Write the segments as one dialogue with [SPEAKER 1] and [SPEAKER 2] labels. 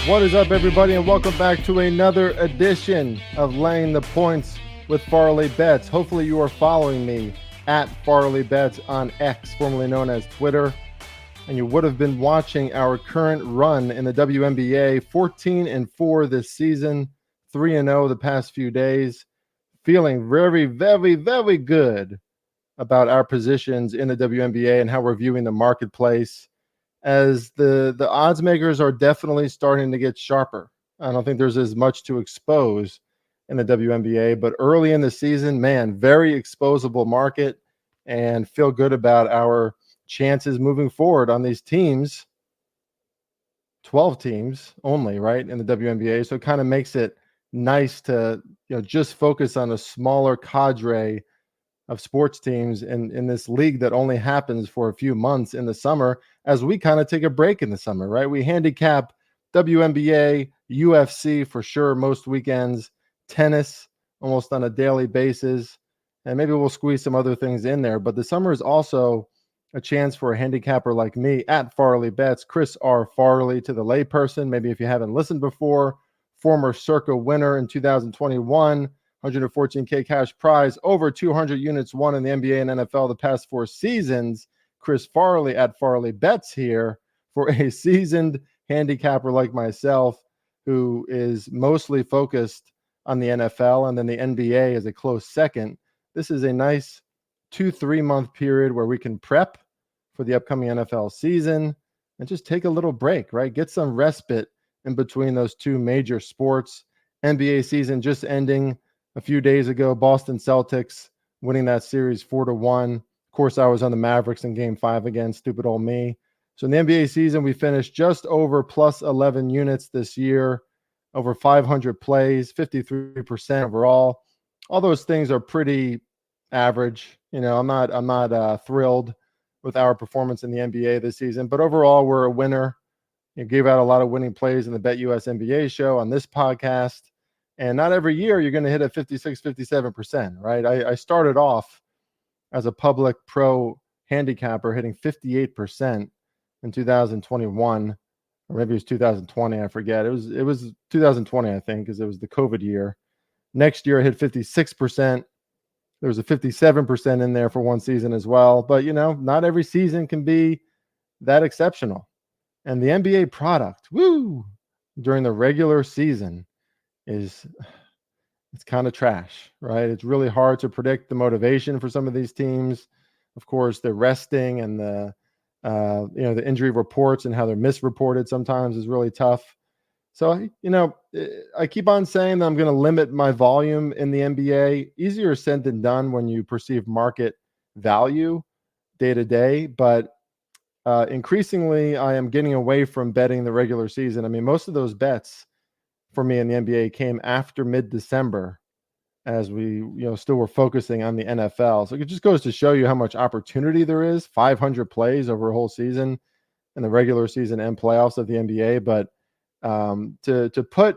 [SPEAKER 1] What is up, everybody, and welcome back to another edition of Laying the Points with Farley Bets. Hopefully you are following me at Farley Bets on X, formerly known as Twitter, and you would have been watching our current run in the WNBA, 14-4 this season, 3-0 the past few days, feeling very, very, very good about our positions in the WNBA and how we're viewing the marketplace, as the odds makers are definitely starting to get sharper. I don't think there's as much to expose in the WNBA, but early in the season, man, very exposable market, and feel good about our chances moving forward on these teams. 12 teams only, right, in the WNBA. So it kind of makes it nice to, just focus on a smaller cadre of sports teams in this league that only happens for a few months in the summer, as we kind of take a break in the summer, right? We handicap WNBA, UFC for sure most weekends, tennis almost on a daily basis, and maybe we'll squeeze some other things in there. But the summer is also a chance for a handicapper like me at Farley Bets, Chris R. Farley to the layperson. Maybe if you haven't listened before, former Circa winner in 2021, 114K cash prize, over 200 units won in the NBA and NFL the past 4 seasons. Chris Farley at Farley Bets here for a seasoned handicapper like myself, who is mostly focused on the NFL, and then the NBA is a close second. This is a nice 2-3 month period where we can prep for the upcoming NFL season and just take a little break, right? Get some respite in between those two major sports. NBA season just ending a few days ago, Boston Celtics winning that series 4-1. Of course, I was on the Mavericks in Game 5 again, stupid old me. So in the NBA season, we finished just over plus 11 units this year, over 500 plays, 53% overall. All those things are pretty average. I'm not thrilled with our performance in the NBA this season, but overall, we're a winner. You gave out a lot of winning plays in the Bet US NBA show on this podcast. And not every year you're going to hit a 56, 57%, right? I started off as a public pro handicapper hitting 58% in 2021, or maybe it was 2020. I forget. It was 2020, I think, because it was the COVID year. Next year I hit 56%. There was a 57% in there for one season as well. But, not every season can be that exceptional. And the NBA product, during the regular season, it's kind of trash, right? It's really hard to predict the motivation for some of these teams. Of course, the resting and the injury reports and how they're misreported sometimes is really tough. So, I keep on saying that I'm going to limit my volume in the NBA. Easier said than done when you perceive market value day to day, but increasingly I am getting away from betting the regular season. I mean, most of those bets for me in the NBA came after mid-December, as we still were focusing on the NFL. So it just goes to show you how much opportunity there is. 500 plays over a whole season in the regular season and playoffs of the NBA. But to put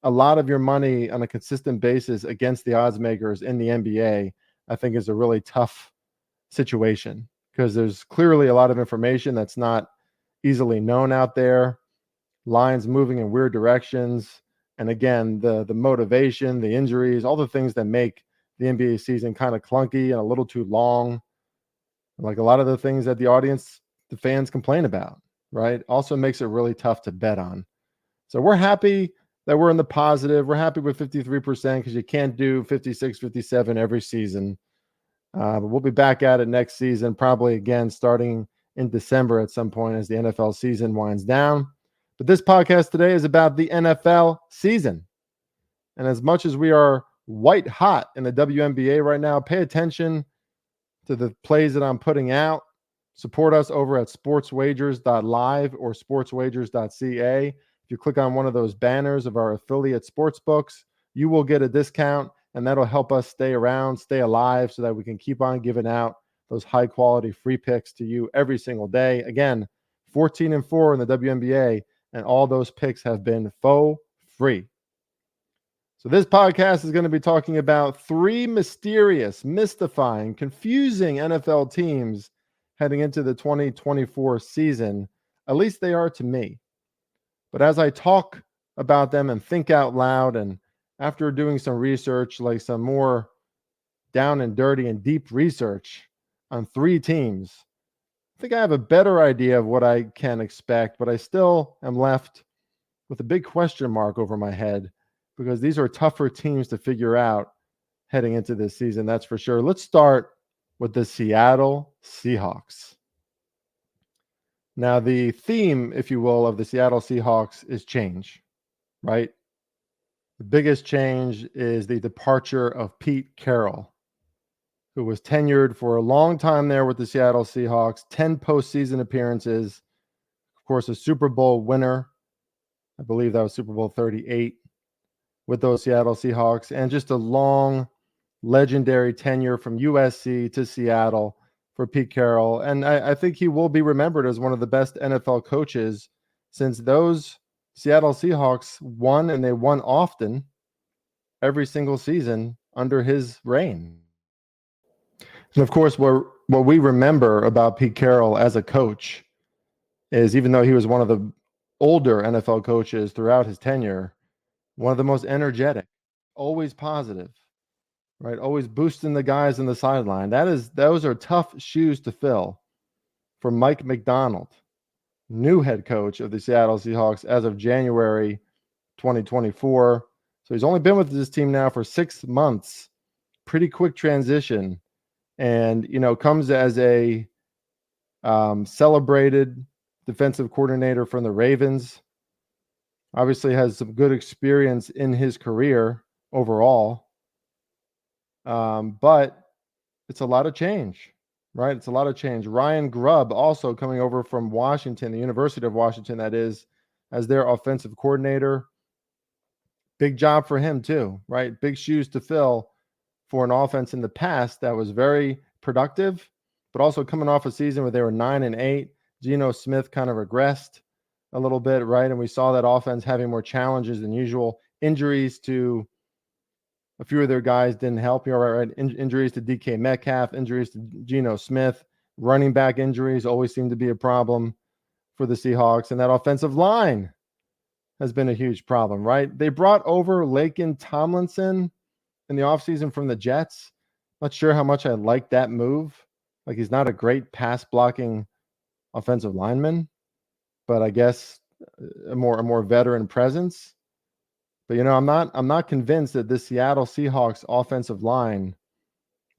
[SPEAKER 1] a lot of your money on a consistent basis against the odds makers in the NBA, I think is a really tough situation, because there's clearly a lot of information that's not easily known out there. Lines moving in weird directions. And again, the motivation, the injuries, all the things that make the NBA season kind of clunky and a little too long, like a lot of the things that the fans complain about, right? Also makes it really tough to bet on. So we're happy that we're in the positive. We're happy with 53% because you can't do 56, 57 every season. But we'll be back at it next season, probably again starting in December at some point as the NFL season winds down. But this podcast today is about the NFL season. And as much as we are white hot in the WNBA right now, pay attention to the plays that I'm putting out. Support us over at sportswagers.live or sportswagers.ca. If you click on one of those banners of our affiliate sports books, you will get a discount, and that'll help us stay around, stay alive, so that we can keep on giving out those high quality free picks to you every single day. Again, 14-4 in the WNBA. And all those picks have been faux free. So this podcast is going to be talking about 3 mysterious, mystifying, confusing NFL teams heading into the 2024 season. At least they are to me. But as I talk about them and think out loud. And after doing some research, like some more down and dirty and deep research on 3 teams, I think I have a better idea of what I can expect, but I still am left with a big question mark over my head because these are tougher teams to figure out heading into this season, that's for sure. Let's start with the Seattle Seahawks. Now, the theme, if you will, of the Seattle Seahawks is change, right? The biggest change is the departure of Pete Carroll, who was tenured for a long time there with the Seattle Seahawks, 10 postseason appearances, of course, a Super Bowl winner. I believe that was Super Bowl 38 with those Seattle Seahawks, and just a long, legendary tenure from USC to Seattle for Pete Carroll. And I think he will be remembered as one of the best NFL coaches, since those Seattle Seahawks won, and they won often every single season under his reign. And of course, what we remember about Pete Carroll as a coach is, even though he was one of the older NFL coaches throughout his tenure, one of the most energetic, always positive, right? Always boosting the guys in the sideline. Those are tough shoes to fill for Mike Macdonald, new head coach of the Seattle Seahawks as of January 2024. So he's only been with this team now for 6 months. Pretty quick transition, and comes as a celebrated defensive coordinator from the Ravens. Obviously has some good experience in his career overall. But it's a lot of change, right? It's a lot of change. Ryan Grubb also coming over from Washington, the University of Washington, that is, as their offensive coordinator. Big job for him too, right? Big shoes to fill for an offense in the past that was very productive, but also coming off a season where they were 9-8. Geno Smith kind of regressed a little bit, right? And we saw that offense having more challenges than usual. Injuries to a few of their guys didn't help. Right? Injuries to DK Metcalf, injuries to Geno Smith, running back injuries always seem to be a problem for the Seahawks. And that offensive line has been a huge problem, right? They brought over Laken Tomlinson in the offseason from the Jets. Not sure how much I like that move. Like, he's not a great pass blocking offensive lineman, but I guess a more veteran presence. But I'm not convinced that this Seattle Seahawks offensive line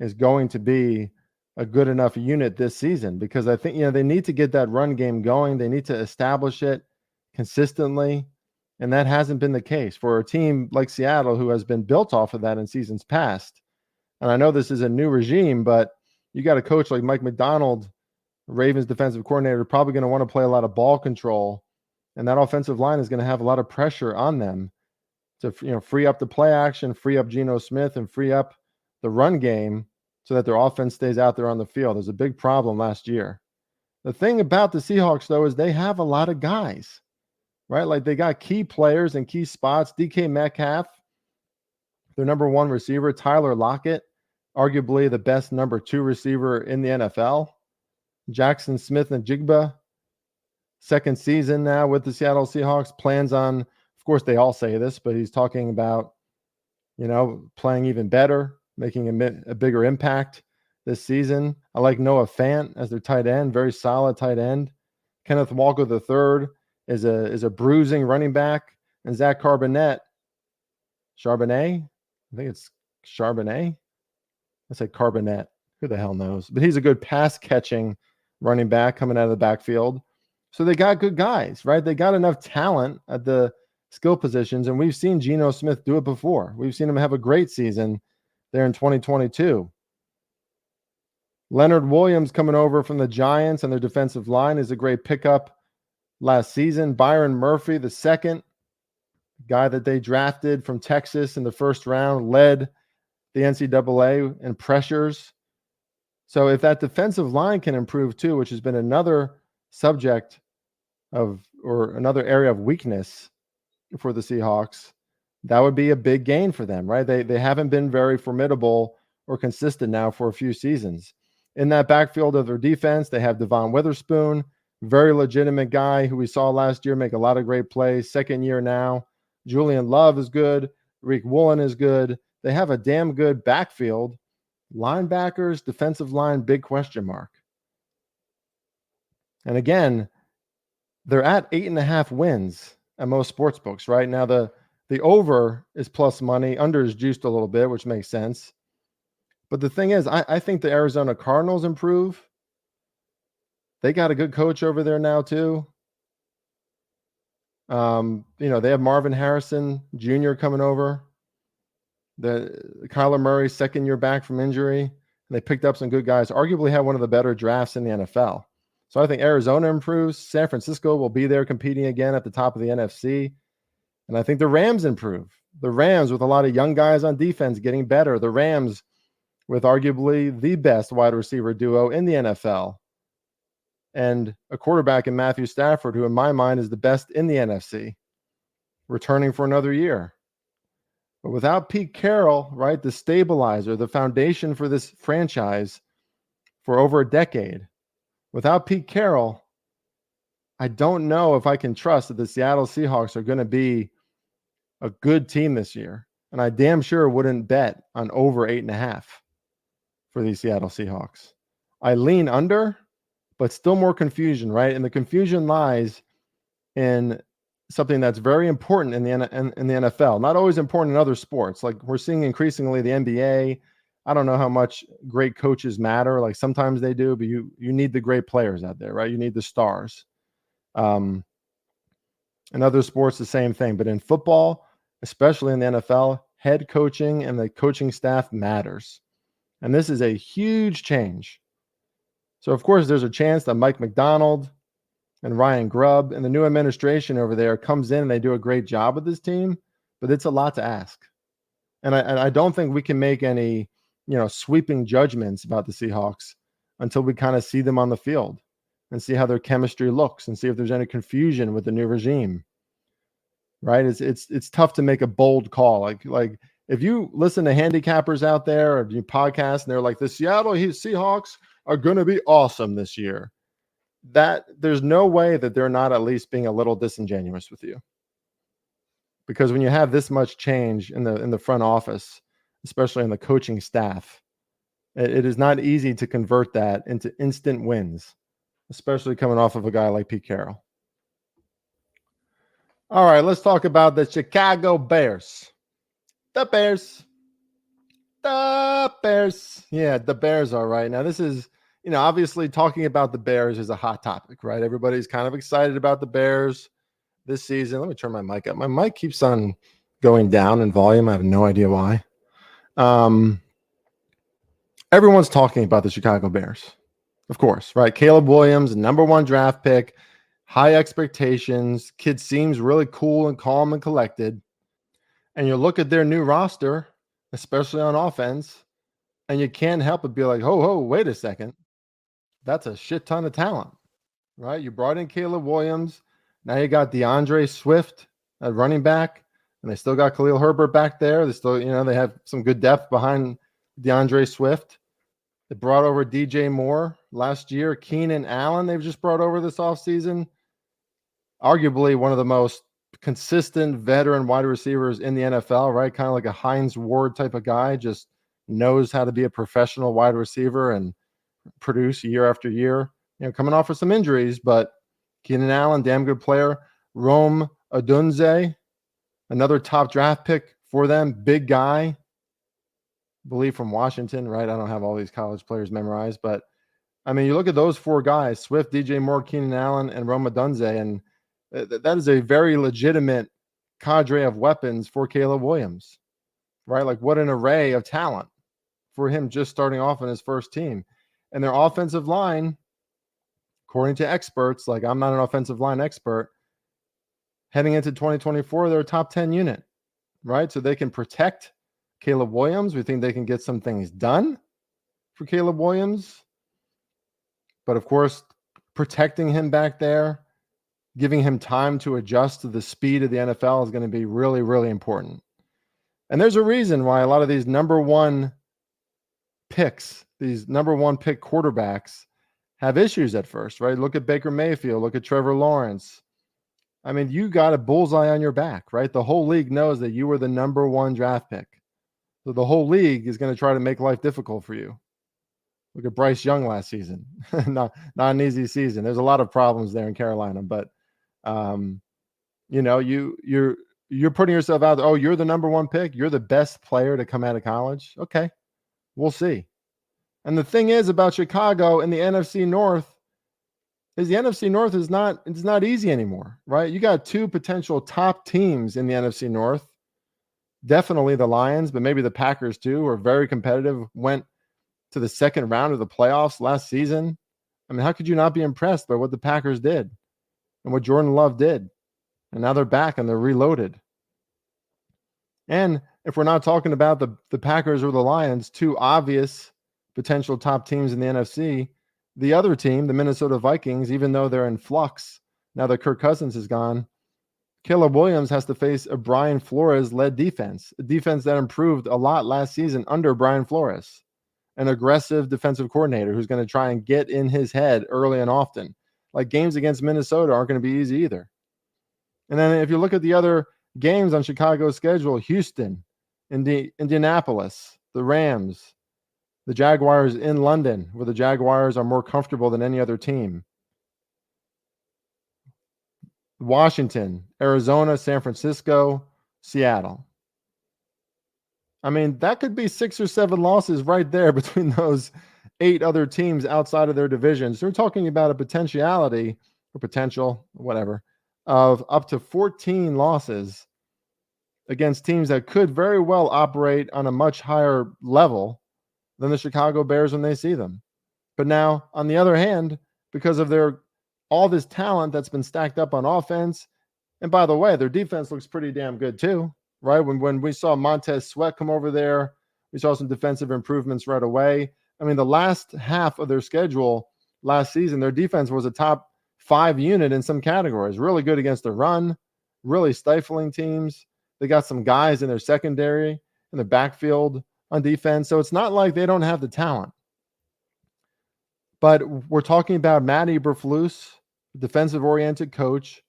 [SPEAKER 1] is going to be a good enough unit this season, because I think they need to get that run game going. They need to establish it consistently, and that hasn't been the case for a team like Seattle, who has been built off of that in seasons past. And I know this is a new regime, but you got a coach like Mike Macdonald, Ravens defensive coordinator, probably going to want to play a lot of ball control, and that offensive line is going to have a lot of pressure on them to free up the play action, free up Geno Smith, and free up the run game so that their offense stays out there on the field. There's a big problem last year. The thing about the Seahawks, though, is they have a lot of guys, right? Like, they got key players in key spots. DK Metcalf, their number 1 receiver. Tyler Lockett, arguably the best number 2 receiver in the NFL. Jackson Smith-Njigba, second season now with the Seattle Seahawks, plans on, of course, they all say this, but he's talking about, playing even better, making a bigger impact this season. I like Noah Fant as their tight end, very solid tight end. Kenneth Walker III is a bruising running back, and Zach Charbonnet, I think it's Charbonnet. I say Carbonet. Who the hell knows? But he's a good pass catching running back coming out of the backfield. So they got good guys, right? They got enough talent at the skill positions, and we've seen Geno Smith do it before. We've seen him have a great season there in 2022. Leonard Williams coming over from the Giants, and their defensive line is a great pickup last season. Byron Murphy, the second guy that they drafted from Texas in the first round, led the NCAA in pressures. So if that defensive line can improve too, which has been another subject of, or another area of weakness for the Seahawks, that would be a big gain for them, right? They haven't been very formidable or consistent now for a few seasons. In that backfield of their defense, they have Devon Witherspoon, very legitimate guy who we saw last year make a lot of great plays, second year now Julian Love is good. Reek Woolen is good. They have a damn good backfield. Linebackers, defensive line, big question mark. And again, they're at 8.5 wins at most sports books right now. The over is plus money, under is juiced a little bit, which makes sense. But the thing is, I think the Arizona Cardinals improve. They got a good coach over there now too. They have Marvin Harrison Jr. coming over. The Kyler Murray, second year back from injury. And they picked up some good guys, arguably had one of the better drafts in the NFL. So I think Arizona improves. San Francisco will be there competing again at the top of the NFC. And I think the Rams improve. The Rams with a lot of young guys on defense getting better. The Rams with arguably the best wide receiver duo in the NFL. And a quarterback in Matthew Stafford, who in my mind is the best in the NFC, returning for another year. But without Pete Carroll, right, the stabilizer, the foundation for this franchise for over a decade, without Pete Carroll, I don't know if I can trust that the Seattle Seahawks are going to be a good team this year. And I damn sure wouldn't bet on over 8.5 for these Seattle Seahawks. I lean under, but still more confusion, right? And the confusion lies in something that's very important in the NFL, not always important in other sports. Like we're seeing increasingly the NBA. I don't know how much great coaches matter. Like sometimes they do, but you need the great players out there, right? You need the stars. In other sports, the same thing. But in football, especially in the NFL, head coaching and the coaching staff matters. And this is a huge change. So, of course, there's a chance that Mike McDonald and Ryan Grubb and the new administration over there comes in and they do a great job with this team, but it's a lot to ask. And I don't think we can make any, sweeping judgments about the Seahawks until we kind of see them on the field and see how their chemistry looks and see if there's any confusion with the new regime. Right? It's tough to make a bold call. Like if you listen to handicappers out there or you podcast and they're like, the Seattle Seahawks are going to be awesome this year, that there's no way that they're not at least being a little disingenuous with you. Because when you have this much change in the front office, especially in the coaching staff, it is not easy to convert that into instant wins, especially coming off of a guy like Pete Carroll. All right, let's talk about the Chicago Bears. The Bears. Yeah, the Bears are right. Now, this is, obviously talking about the Bears is a hot topic, right? Everybody's kind of excited about the Bears this season. Let me turn my mic up. My mic keeps on going down in volume. I have no idea why. Everyone's talking about the Chicago Bears, of course, right? Caleb Williams, number 1 draft pick, high expectations. Kid seems really cool and calm and collected. And you look at their new roster, especially on offense, and you can't help but be like, ho, wait a second. That's a shit ton of talent, right? You brought in Caleb Williams. Now you got DeAndre Swift at running back, and they still got Khalil Herbert back there. They still, they have some good depth behind DeAndre Swift. They brought over DJ Moore last year. Keenan Allen, they've just brought over this offseason. Arguably one of the most consistent veteran wide receivers in the NFL, right? Kind of like a Hines Ward type of guy, just knows how to be a professional wide receiver and produce year after year. Coming off of some injuries, but Keenan Allen, damn good player. Rome Odunze, another top draft pick for them, big guy, I believe from Washington, right? I don't have all these college players memorized, but I mean, you look at those 4 guys, Swift, DJ Moore, Keenan Allen, and Rome Odunze, and that is a very legitimate cadre of weapons for Caleb Williams, right? Like what an array of talent for him just starting off in his first team. And their offensive line, according to experts, like I'm not an offensive line expert, heading into 2024, they're a top 10 unit, right? So they can protect Caleb Williams. We think they can get some things done for Caleb Williams. But of course, protecting him back there, giving him time to adjust to the speed of the NFL is going to be really, really important. And there's a reason why a lot of these number 1 picks, these number 1 pick quarterbacks have issues at first, right? Look at Baker Mayfield, look at Trevor Lawrence. I mean, you got a bullseye on your back, right? The whole league knows that you were the number one draft pick. So the whole league is going to try to make life difficult for you. Look at Bryce Young last season. not an easy season. There's a lot of problems there in Carolina, but you're putting yourself out there. Oh, you're the number one pick. You're the best player to come out of college. Okay, we'll see. And the thing is about Chicago and the NFC North is the NFC North is not easy anymore, right? You got two potential top teams in the NFC North. Definitely the Lions, but maybe the Packers too, are very competitive, went to the second round of the playoffs last season. I mean, how could you not be impressed by what the Packers did and what Jordan Love did? And now they're back and they're reloaded. And if we're not talking about the Packers or the Lions, two obvious potential top teams in the NFC, the other team, the Minnesota Vikings, even though they're in flux, now that Kirk Cousins is gone, Caleb Williams has to face a Brian Flores-led defense, a defense that improved a lot last season under Brian Flores, an aggressive defensive coordinator who's going to try and get in his head early and often. Like, games against Minnesota aren't going to be easy either. And then if you look at the other games on Chicago's schedule, Houston, Indianapolis, the Rams, the Jaguars in London, where the Jaguars are more comfortable than any other team, Washington, Arizona, San Francisco, Seattle. I mean, that could be 6 or 7 losses right there between those 8 other teams outside of their divisions. So we're talking about a potentiality or potential, whatever, of up to 14 losses against teams that could very well operate on a much higher level than the Chicago Bears when they see them. But now, on the other hand, because of all this talent that's been stacked up on offense, and by the way, their defense looks pretty damn good too, right? When we saw Montez Sweat come over there, we saw some defensive improvements right away. I mean, the last half of their schedule last season, their defense was a top 5 unit in some categories. Really good against the run, really stifling teams. They got some guys in their secondary, in their backfield on defense. So it's not like they don't have the talent. But we're talking about Matt Eberflus, defensive-oriented coach,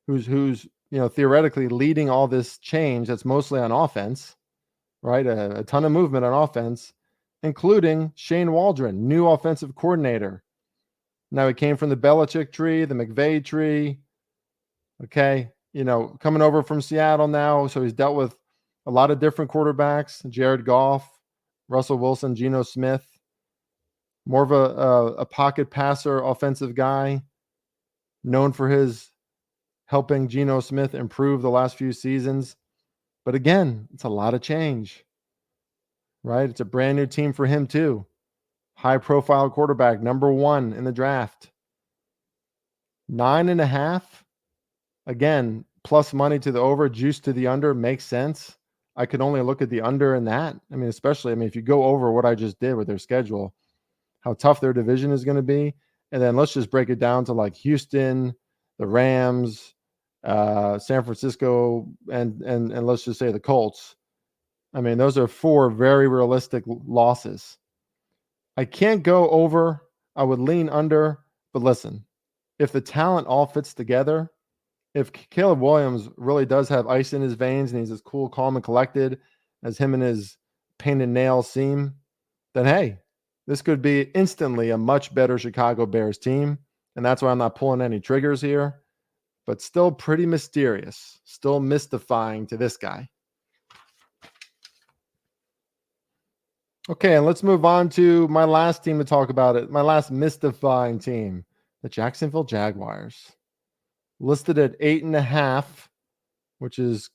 [SPEAKER 1] who's theoretically leading all this change that's mostly on offense, right? A ton of movement on offense, including Shane Waldron, new offensive coordinator. Now, he came from the Belichick tree, the McVay tree. Okay, coming over from Seattle now, so he's dealt with a lot of different quarterbacks: Jared Goff, Russell Wilson, Geno Smith. More of a pocket passer, offensive guy, known for his helping Geno Smith improve the last few seasons. But again, it's a lot of change, right? It's a brand new team for him too. High-profile quarterback, number 1 in the draft. 9.5. Again, plus money to the over, juice to the under makes sense. I could only look at the under in that. I mean, especially, if you go over what I just did with their schedule, how tough their division is going to be. And then let's just break it down to like Houston, the Rams, San Francisco, and let's just say the Colts. I mean, those are 4 very realistic losses. I can't go over. I would lean under. But listen, if the talent all fits together, if Caleb Williams really does have ice in his veins and he's as cool, calm, and collected as him and his painted nails seem, then hey, this could be instantly a much better Chicago Bears team. And that's why I'm not pulling any triggers here. But still pretty mysterious. Still mystifying to this guy. Okay, and let's move on to my last team to talk about it. My last mystifying team, the Jacksonville Jaguars. Listed at 8.5, which is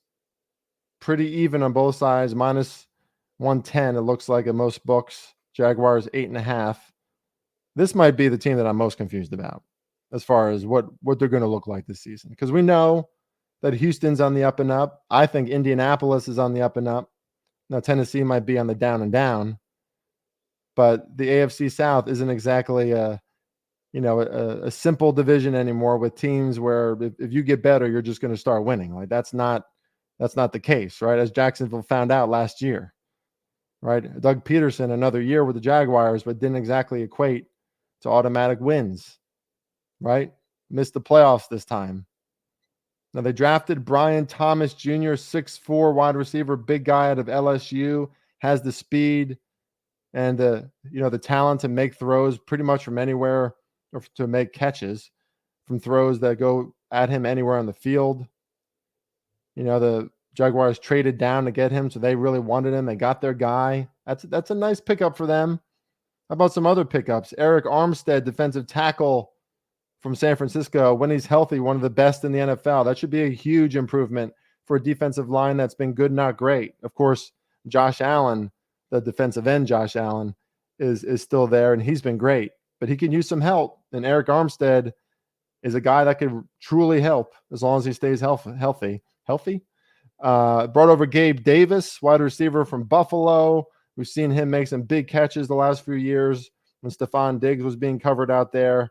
[SPEAKER 1] pretty even on both sides. Minus 110, it looks like at most books. Jaguars 8.5. This might be the team that I'm most confused about as far as what they're going to look like this season. Because we know that Houston's on the up and up. I think Indianapolis is on the up and up. Now, Tennessee might be on the down and down. But the AFC South isn't exactly a simple division anymore with teams where if you get better, you're just going to start winning. Like that's not the case, right? As Jacksonville found out last year, right? Doug Peterson, another year with the Jaguars, but didn't exactly equate to automatic wins, right? Missed the playoffs this time. Now, they drafted Brian Thomas Jr., 6'4" wide receiver, big guy out of LSU, has the speed and the talent to make throws pretty much from anywhere, or to make catches from throws that go at him anywhere on the field. The Jaguars traded down to get him, so they really wanted him. They got their guy. That's a nice pickup for them. How about some other pickups? Eric Armstead, defensive tackle from San Francisco, when he's healthy, one of the best in the NFL. That should be a huge improvement for a defensive line that's been good, not great. Of course, Josh Allen, the defensive end Josh Allen, is still there, and he's been great. But he can use some help, and Eric Armstead is a guy that could truly help as long as he stays healthy. Brought over Gabe Davis, wide receiver from Buffalo. We've seen him make some big catches the last few years when Stephon Diggs was being covered out there.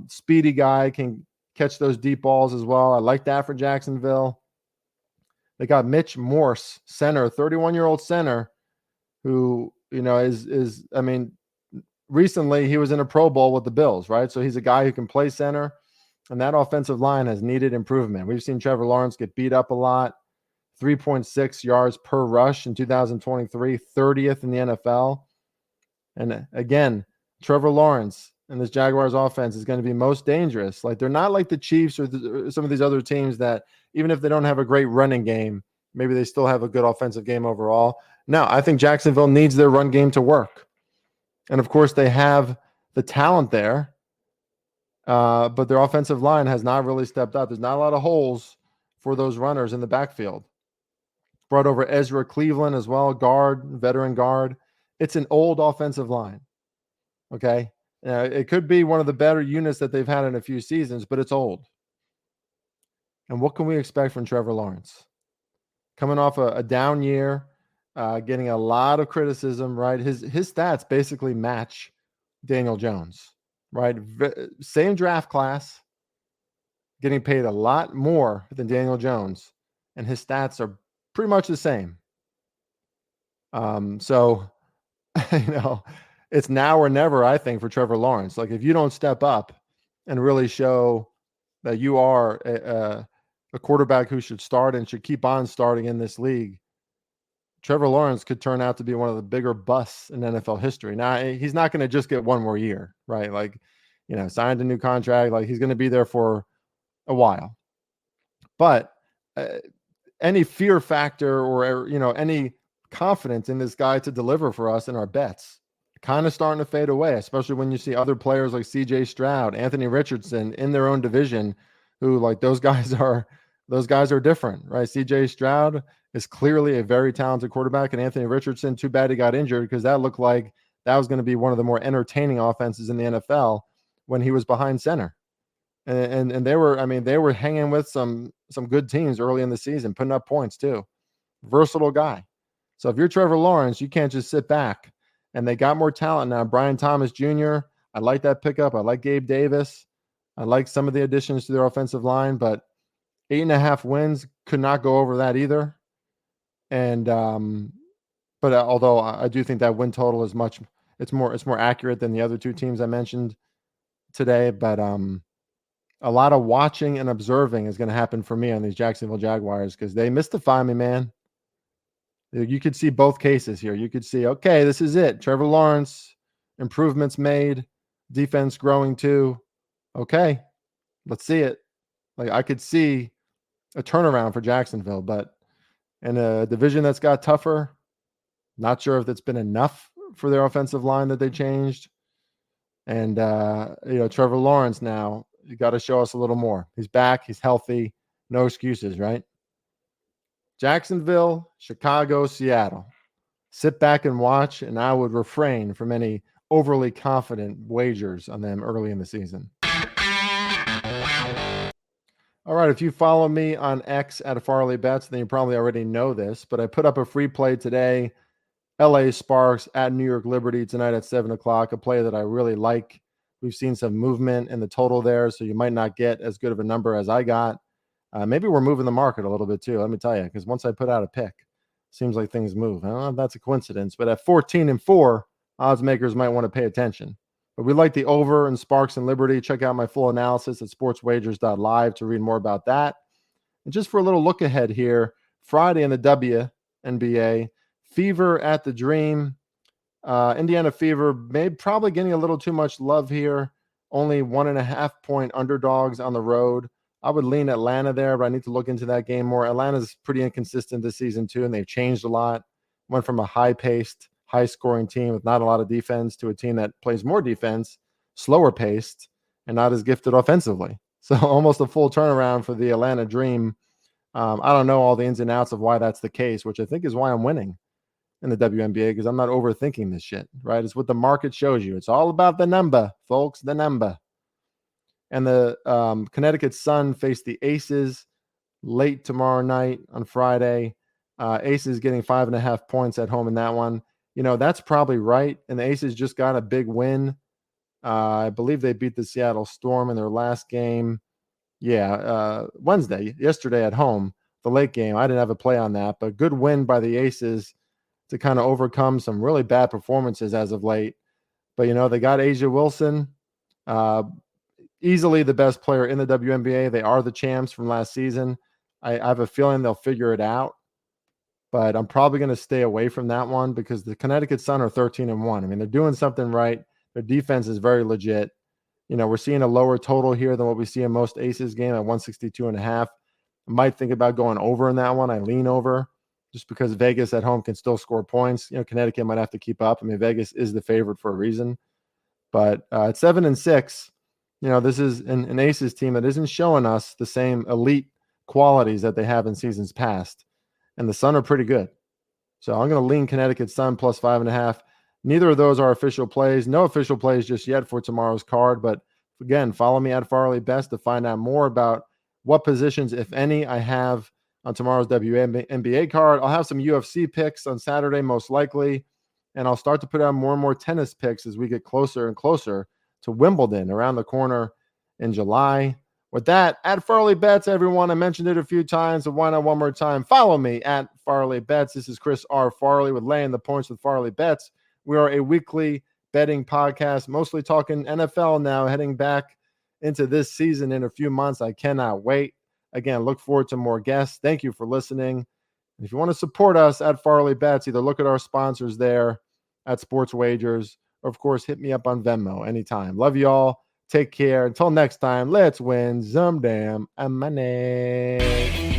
[SPEAKER 1] Speedy guy, can catch those deep balls as well. I like that for Jacksonville. They got Mitch Morse, center, 31-year-old center, who, recently he was in a Pro Bowl with the Bills, right? So he's a guy who can play center, and that offensive line has needed improvement. We've seen Trevor Lawrence get beat up a lot. 3.6 yards per rush in 2023, 30th in the NFL. And again, Trevor Lawrence and this Jaguars offense is going to be most dangerous. Like, they're not like the Chiefs or some of these other teams that, even if they don't have a great running game, maybe they still have a good offensive game overall. No, I think Jacksonville needs their run game to work. And of course, they have the talent there, but their offensive line has not really stepped up. There's not a lot of holes for those runners in the backfield. Brought over Ezra Cleveland as well, veteran guard. It's an old offensive line, okay? It could be one of the better units that they've had in a few seasons, but it's old. And what can we expect from Trevor Lawrence? Coming off a down year, getting a lot of criticism, right? His stats basically match Daniel Jones, right? Same draft class, getting paid a lot more than Daniel Jones, and his stats are pretty much the same. So, it's now or never, I think, for Trevor Lawrence. Like, if you don't step up and really show that you are a quarterback who should start and should keep on starting in this league, Trevor Lawrence could turn out to be one of the bigger busts in NFL history. Now, he's not going to just get one more year, right? Like, signed a new contract. Like, he's going to be there for a while. But any fear factor or, any confidence in this guy to deliver for us in our bets kind of starting to fade away, especially when you see other players like CJ Stroud, Anthony Richardson in their own division, who, like, those guys are different, right? CJ Stroud is clearly a very talented quarterback, and Anthony Richardson, too bad he got injured, because that looked like that was going to be one of the more entertaining offenses in the NFL when he was behind center. And they were hanging with some good teams early in the season, putting up points too. Versatile guy. So if you're Trevor Lawrence, you can't just sit back. And they got more talent now. Brian Thomas Jr., I like that pickup. I like Gabe Davis. I like some of the additions to their offensive line, but 8.5 wins could not go over that either. And but although I do think that win total is it's more accurate than the other two teams I mentioned today. But a lot of watching and observing is going to happen for me on these Jacksonville Jaguars, because they mystify me, man. You could see both cases here. You could see, okay, this is it. Trevor Lawrence, improvements made, defense growing too. Okay, let's see it. Like, I could see a turnaround for Jacksonville, but in a division that's got tougher, not sure if that's been enough for their offensive line that they changed. And, Trevor Lawrence now, you got to show us a little more. He's back. He's healthy. No excuses, right? Jacksonville, Chicago, Seattle. Sit back and watch, and I would refrain from any overly confident wagers on them early in the season. All right, if you follow me on X at Farley Bets, then you probably already know this, but I put up a free play today, LA Sparks at New York Liberty tonight at 7 o'clock, a play that I really like. We've seen some movement in the total there, so you might not get as good of a number as I got. Maybe we're moving the market a little bit too, let me tell you, because once I put out a pick, seems like things move. I don't know if that's a coincidence, but at 14-4, odds makers might want to pay attention. But we like the over in Sparks and Liberty. Check out my full analysis at sportswagers.live to read more about that. And just for a little look ahead here, Friday in the WNBA, Fever at the Dream. Indiana Fever probably getting a little too much love here. Only 1.5-point underdogs on the road. I would lean Atlanta there, but I need to look into that game more. Atlanta's pretty inconsistent this season too, and they've changed a lot. Went from a high-paced, high-scoring team with not a lot of defense to a team that plays more defense, slower paced, and not as gifted offensively. So almost a full turnaround for the Atlanta Dream. I don't know all the ins and outs of why that's the case, which I think is why I'm winning in the WNBA, because I'm not overthinking this shit, right? It's what the market shows you. It's all about the number, folks, the number. And the Connecticut Sun face the Aces late tomorrow night on Friday. Aces getting 5.5 points at home in that one. That's probably right. And the Aces just got a big win. I believe they beat the Seattle Storm in their last game. Yeah, yesterday at home, the late game. I didn't have a play on that, but good win by the Aces to kind of overcome some really bad performances as of late. But, they got Asia Wilson, easily the best player in the WNBA. They are the champs from last season. I have a feeling they'll figure it out, but I'm probably going to stay away from that one because the Connecticut Sun are 13-1. I mean, they're doing something right. Their defense is very legit. We're seeing a lower total here than what we see in most Aces game at 162.5. I might think about going over in that one. I lean over just because Vegas at home can still score points. Connecticut might have to keep up. I mean, Vegas is the favorite for a reason. But at 7-6, this is an Aces team that isn't showing us the same elite qualities that they have in seasons past. And the Sun are pretty good. So I'm going to lean Connecticut Sun plus 5.5. Neither of those are official plays. No official plays just yet for tomorrow's card. But again, follow me at Farley Best to find out more about what positions, if any, I have on tomorrow's WNBA card. I'll have some UFC picks on Saturday, most likely. And I'll start to put out more and more tennis picks as we get closer and closer to Wimbledon around the corner in July. With that, at Farley Bets, everyone. I mentioned it a few times, so why not one more time? Follow me at Farley Bets. This is Chris R. Farley with Laying the Points with Farley Bets. We are a weekly betting podcast, mostly talking NFL now, heading back into this season in a few months. I cannot wait. Again, look forward to more guests. Thank you for listening. And if you want to support us at Farley Bets, either look at our sponsors there at Sports Wagers, or of course, hit me up on Venmo anytime. Love you all. Take care. Until next time, let's win some damn money.